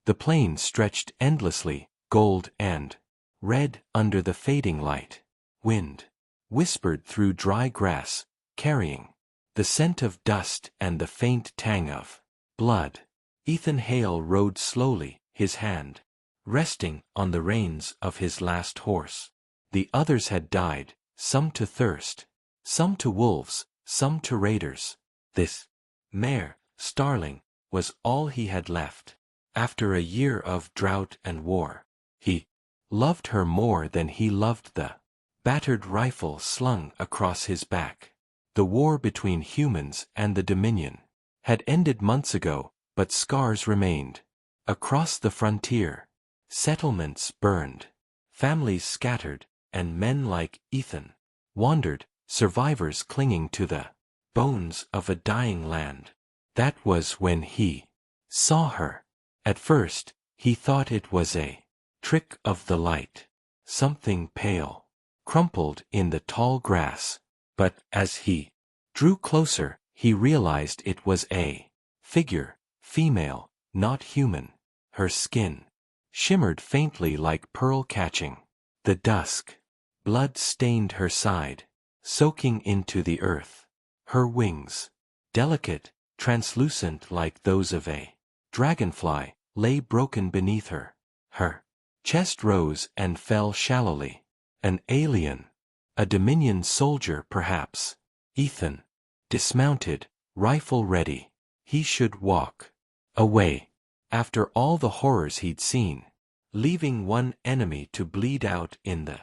The plain stretched endlessly, gold and red under the fading light. Wind whispered through dry grass, carrying the scent of dust and the faint tang of blood. Ethan Hale rode slowly, his hand resting on the reins of his last horse. The others had died, some to thirst, some to wolves, some to raiders. This mare, Starling, was all he had left. After a year of drought and war, he loved her more than he loved the battered rifle slung across his back. The war between humans and the Dominion had ended months ago, but scars remained. Across the frontier, settlements burned, families scattered, and men like Ethan wandered, survivors clinging to the bones of a dying land. That was when he saw her. At first, he thought it was a trick of the light, something pale, crumpled in the tall grass. But as he drew closer, he realized it was a figure, female, not human. Her skin shimmered faintly like pearl catching the dusk. Blood stained her side, soaking into the earth. Her wings, delicate, translucent like those of a dragonfly, lay broken beneath her. Her chest rose and fell shallowly. An alien, a Dominion soldier perhaps. Ethan dismounted, rifle ready. He should walk away, after all the horrors he'd seen, leaving one enemy to bleed out in the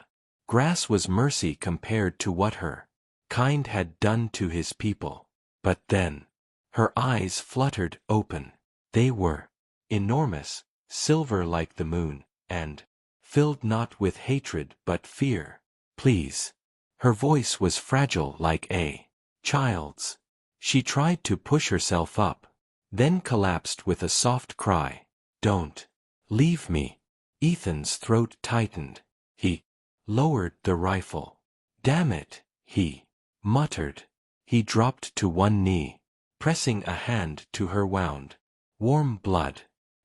grass was mercy compared to what her kind had done to his people. But then, her eyes fluttered open. They were enormous, silver like the moon, and filled not with hatred but fear. Please. Her voice was fragile like a child's. She tried to push herself up, then collapsed with a soft cry. Don't leave me. Ethan's throat tightened. He lowered the rifle. Damn it, he muttered. He dropped to one knee, pressing a hand to her wound. Warm blood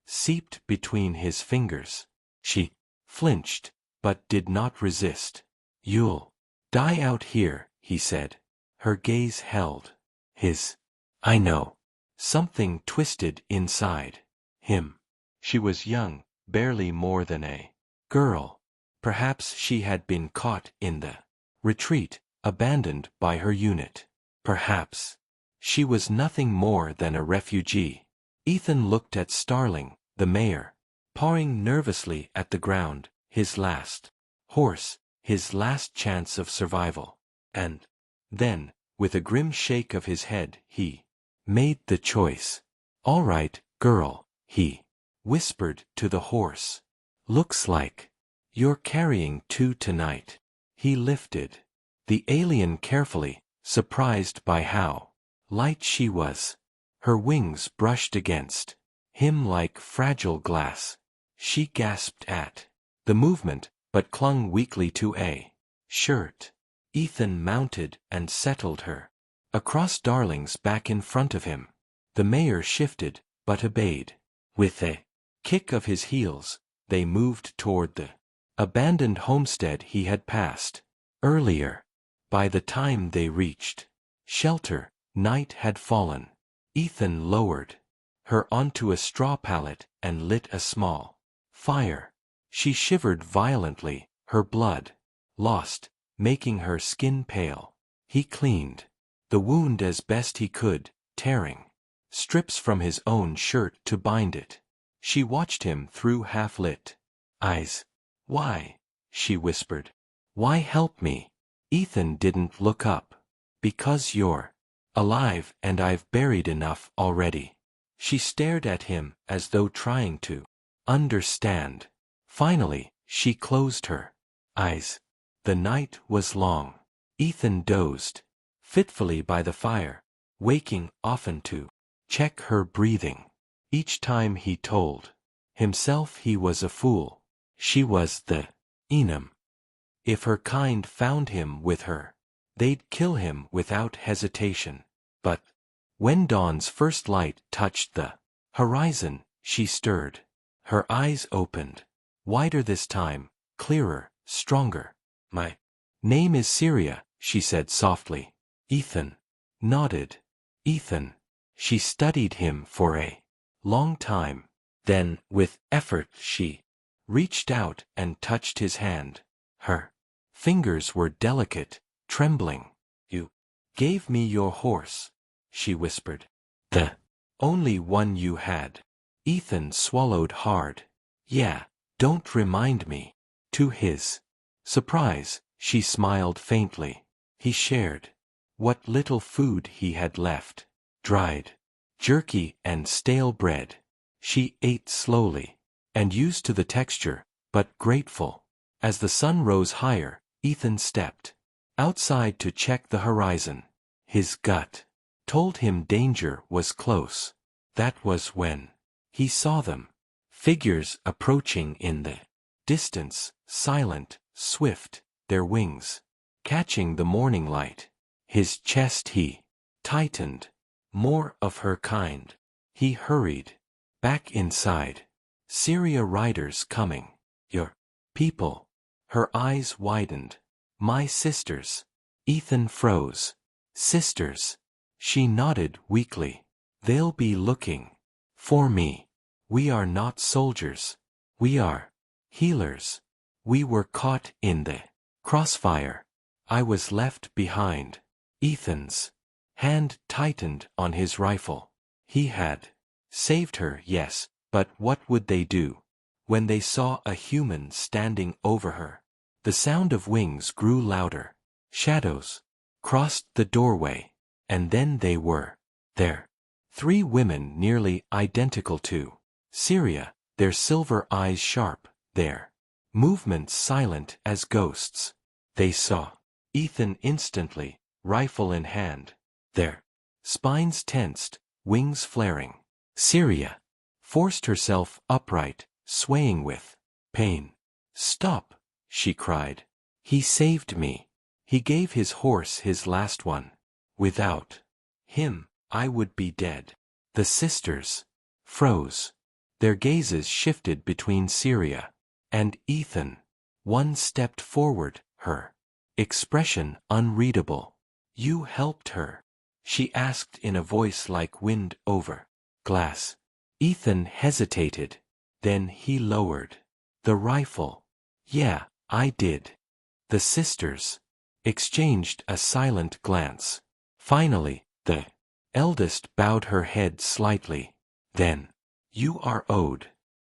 seeped between his fingers. She flinched, but did not resist. You'll die out here, he said. Her gaze held his. I know. Something twisted inside him. She was young, barely more than a girl. Perhaps she had been caught in the retreat, abandoned by her unit. Perhaps she was nothing more than a refugee. Ethan looked at Starling, the mayor, pawing nervously at the ground, his last horse, his last chance of survival. And then, with a grim shake of his head, he made the choice. All right, girl, he whispered to the horse. Looks like you're carrying two tonight. He lifted the alien carefully, surprised by how light she was. Her wings brushed against him like fragile glass. She gasped at the movement, but clung weakly to a shirt. Ethan mounted and settled her across Darling's back in front of him. The mayor shifted, but obeyed. With a kick of his heels, they moved toward the abandoned homestead he had passed earlier. By the time they reached shelter, night had fallen. Ethan lowered her onto a straw pallet and lit a small fire. She shivered violently, her blood lost, making her skin pale. He cleaned the wound as best he could, tearing strips from his own shirt to bind it. She watched him through half-lit eyes. Why? She whispered. Why help me? Ethan didn't look up. Because you're alive and I've buried enough already. She stared at him as though trying to understand. Finally, she closed her eyes. The night was long. Ethan dozed fitfully by the fire, waking often to check her breathing. Each time he told himself he was a fool. She was the enum. If her kind found him with her, they'd kill him without hesitation. But when dawn's first light touched the horizon, she stirred. Her eyes opened. Wider this time, clearer, stronger. My name is Syria, she said softly. Ethan nodded. Ethan. She studied him for a long time. Then, with effort, she reached out and touched his hand. Her fingers were delicate, trembling. You gave me your horse, she whispered. The only one you had. Ethan swallowed hard. Yeah, don't remind me. To his surprise, she smiled faintly. He shared what little food he had left. Dried jerky and stale bread. She ate slowly, and used to the texture, but grateful. As the sun rose higher, Ethan stepped outside to check the horizon. His gut told him danger was close. That was when he saw them. Figures approaching in the distance, silent, swift, their wings catching the morning light. His chest he tightened. More of her kind. He hurried back inside. Syria riders coming. Your people. Her eyes widened. My sisters. Ethan froze. Sisters. She nodded weakly. They'll be looking for me. We are not soldiers. We are healers. We were caught in the crossfire. I was left behind. Ethan's hand tightened on his rifle. He had saved her, yes, but what would they do when they saw a human standing over her? The sound of wings grew louder. Shadows crossed the doorway, and then they were there. 3 women nearly identical to Syria, their silver eyes sharp, their movements silent as ghosts. They saw Ethan instantly, rifle in hand. Their spines tensed, wings flaring. Syria forced herself upright, swaying with pain. Stop, she cried. He saved me. He gave his horse his last one. Without him, I would be dead. The sisters froze. Their gazes shifted between Syria and Ethan. One stepped forward, her expression unreadable. You helped her? She asked in a voice like wind over glass. Ethan hesitated. Then he lowered the rifle. Yeah, I did. The sisters exchanged a silent glance. Finally, the eldest bowed her head slightly. Then, you are owed.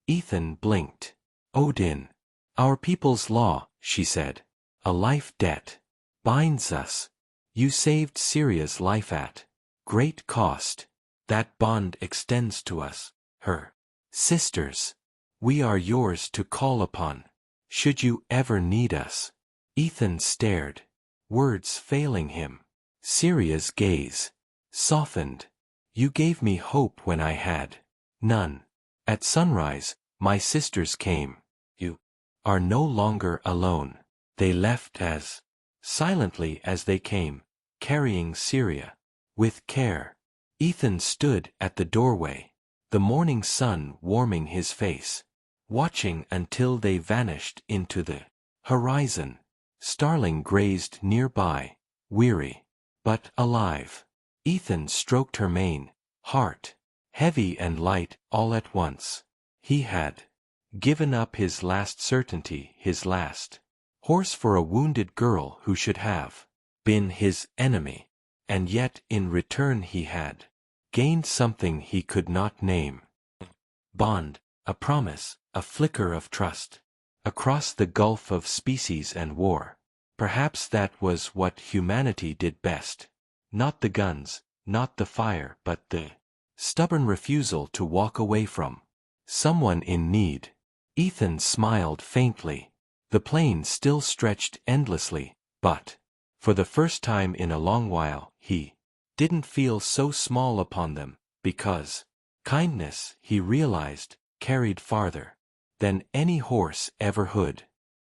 Ethan blinked. Owed in our people's law, she said. A life debt binds us. You saved Syria's life at great cost. That bond extends to us, her sisters. We are yours to call upon, should you ever need us. Ethan stared, words failing him. Syria's gaze softened. You gave me hope when I had none. At sunrise, my sisters came. You are no longer alone. They left as silently as they came, carrying Syria with care. Ethan stood at the doorway, the morning sun warming his face, watching until they vanished into the horizon. Starling grazed nearby, weary, but alive. Ethan stroked her mane, heart heavy and light all at once. He had given up his last certainty, his last horse for a wounded girl who should have been his enemy, and yet in return he had gained something he could not name. Bond, a promise, a flicker of trust. Across the gulf of species and war. Perhaps that was what humanity did best. Not the guns, not the fire, but the stubborn refusal to walk away from someone in need. Ethan smiled faintly. The plain still stretched endlessly, but for the first time in a long while, he didn't feel so small upon them, because kindness, he realized, carried farther than any horse ever would.